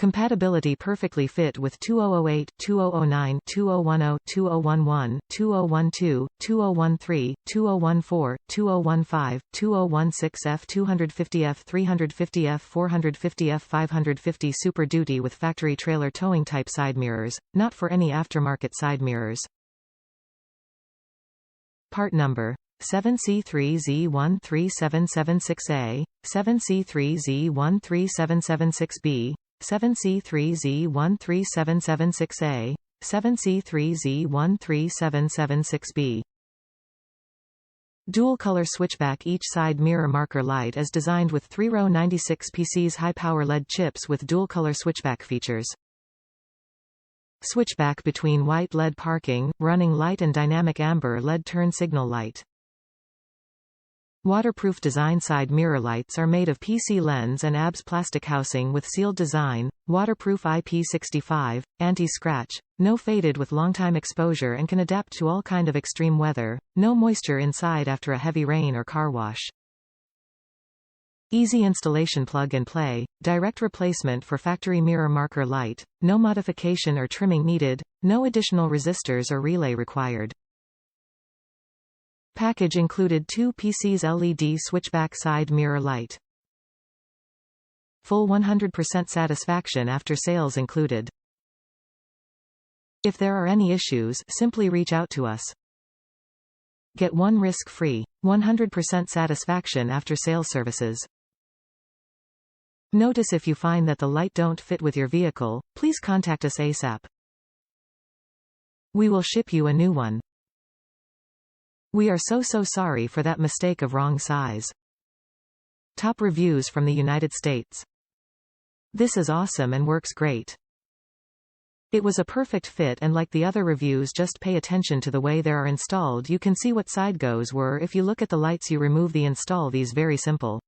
Compatibility perfectly fit with 2008, 2009, 2010, 2011, 2012, 2013, 2014, 2015, 2016 F250 F350 F450 F550 Super Duty with factory trailer towing type side mirrors, not for any aftermarket side mirrors. Part number 7C3Z13776A, 7C3Z13776B, 7C3Z13776A, 7C3Z13776B. Dual color switchback each side mirror marker light is designed with 3-row 96 PCs high-power LED chips with dual color switchback features. Switchback between white LED parking, running light and dynamic amber LED turn signal light. Waterproof design side mirror lights are made of PC lens and ABS plastic housing with sealed design, waterproof IP65, anti-scratch, no faded with long-time exposure and can adapt to all kind of extreme weather, no moisture inside after a heavy rain or car wash. Easy installation plug and play, direct replacement for factory mirror marker light, no modification or trimming needed, no additional resistors or relay required. Package included 2 PCs LED switchback side mirror light. Full 100% satisfaction after sales included. If there are any issues, simply reach out to us. Get 1 risk-free, 100% satisfaction after sales services. Notice if you find that the light don't fit with your vehicle, please contact us ASAP. We will ship you a new one. We are so sorry for that mistake of wrong size. Top reviews from the United States. This is awesome and works great. It was a perfect fit and like the other reviews, just pay attention to the way they are installed. You can see what side goes were if you look at the lights you remove the install these very simple.